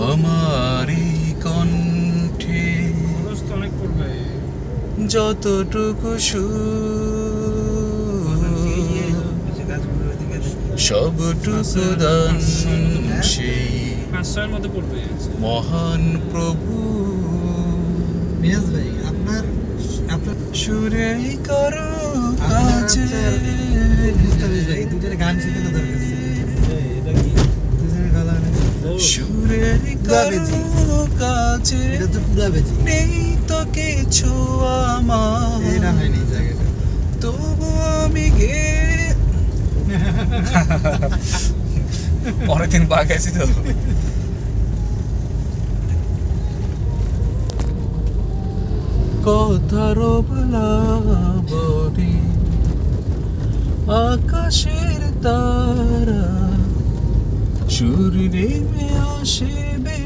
আমারি কণ্ঠে যতটুকু সবটুকু দান সেই মহান প্রভু ভাই আপনার সুরে করো কাছে দুটার গান শেখানো দরকার সুরে করো কাছে এটা তো পুরা বেজি নেই তো কিছু আমার এটা হয়নি জায়গাটা তবু আমি গে অনেকদিন বাকি আছি তো কথার বলি আকাশের তারা সুর নেমে আসবে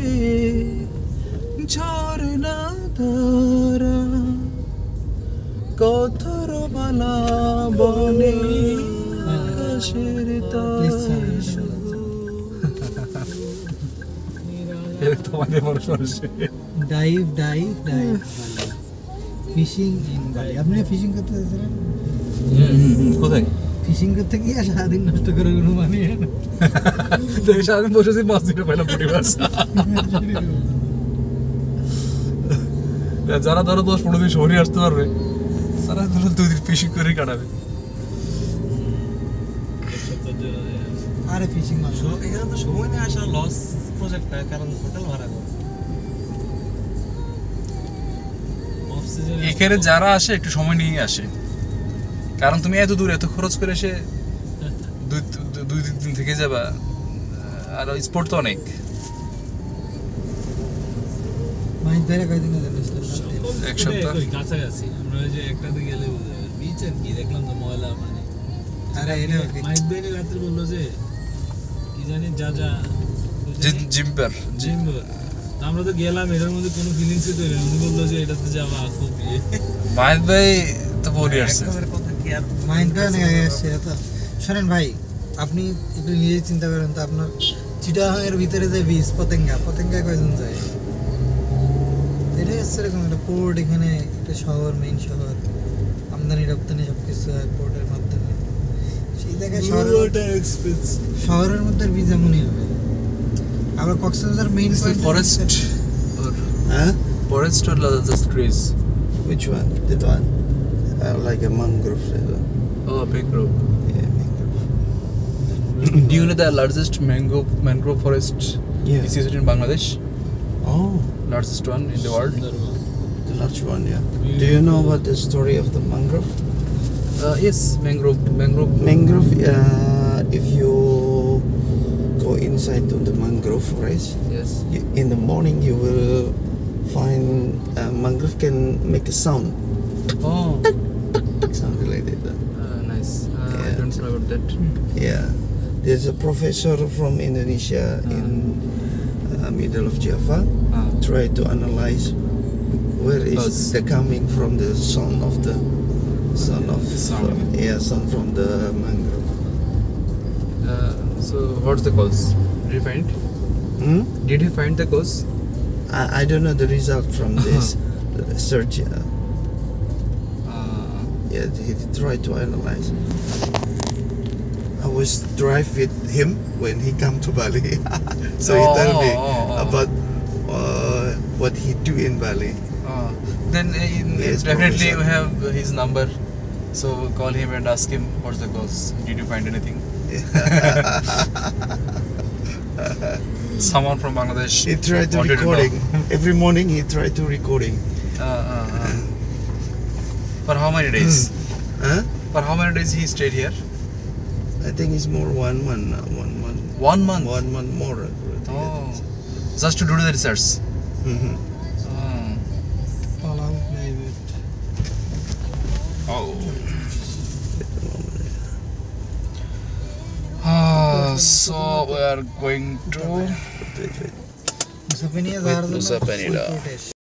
ঝরনা তারা কথার বালা বনে আকাশের তারা তোমাদের বড় সমস্যা ডাইভ ফিশিং ইন বালি আপনি ফিশিং করতে যাচ্ছেন কোথায় ফিশিং করতে গিয়ে সারাদিন নষ্ট করে কোনো মানে সারাদিন বসেছি মাছ দিতে পারলাম পুঁটি মাছ যারা ধরো 10-15 দিন শহরে আসতে পারবে তারা ধরো 2 দিন ফিশিং করে কাটাবে আরে ফিশিং মাছ এখানে তো সময় নিয়ে আসা লস প্রজেক্টটা কারণ হোটেল ভাড়া করে এখানে যারা আসে একটু সময় নিয়ে আসে কারণ তুমি এত দূর এত খরচ করে এসে 2-3 দিন থেকে যাবা আর স্পোর্ট তো অনেক মাইন ধরে কয়দিন এক সপ্তাহ কাছাকাছি আমরা ওই যে একটাতে গেলে বিচ আর কি দেখলাম তো ময়লা মানে আরে এটা মাইক বেনি রাত্রে বললো যে কি জানি যা জিম্পার আমরা তো গেলাম এটার মধ্যে কোনো ফিলিংসই তৈরি উনি বললো যে এটাতে যাওয়া খুব মাহিদ ভাই তো বলি আসছে কথা কি আর মাইন করে নিয়ে আসছে তো শোনেন ভাই আপনি একটু নিজে চিন্তা করেন তো আপনার চিটাগাংয়ের ভিতরে যে বীজ পতেঙ্গা কয়জন যায় এটা হচ্ছে এরকম একটা পোর্ট এখানে একটা শহর মেইন শহর আমদানি রপ্তানি সব কিছু হয় পোর্টের মাধ্যমে সেই জায়গায় শহরের মধ্যে বীজ এমনই হবে আবার Cox's Bazar main forest forest or just trees? Which one? That one? Like a mangrove. Oh, mangrove. Yeah, mangrove. Do you know the largest mangrove forest Yeah. is situated in Bangladesh? Oh, Largest one in the world? the large one, yeah. Do you know about the story of the mangrove? Yes, mangrove. Mangrove, if you go inside to the mangrove forest, Yes. in the morning you will find mangrove can make a sound. Oh, Something like that. nice. I Yeah. don't know about that. Yeah. There's a professor from Indonesia in middle of Java. Try to analyze where is Cause the coming from the sound of the sound from the mangrove. So, what's the cause? Did you find? Did you find the cause? I don't know the result from this search. Yeah, he tried to analyze. I was drive with him when he come to Bali, so he tell me about what he do in Bali. Then Yes, definitely professor. you have his number. So call him and ask him what's the cause. Did you find anything? Someone from Bangladesh. He tried to wanted to know. recording every morning. He tried to recording. For how many days? Huh? For how many days he stayed here? I think it's more 1 month. 1 month. 1 month. 1 month more. Oh, just to do the research. Mm-hmm. Oh. So we are going to Nusa Penida. Nusa Penida.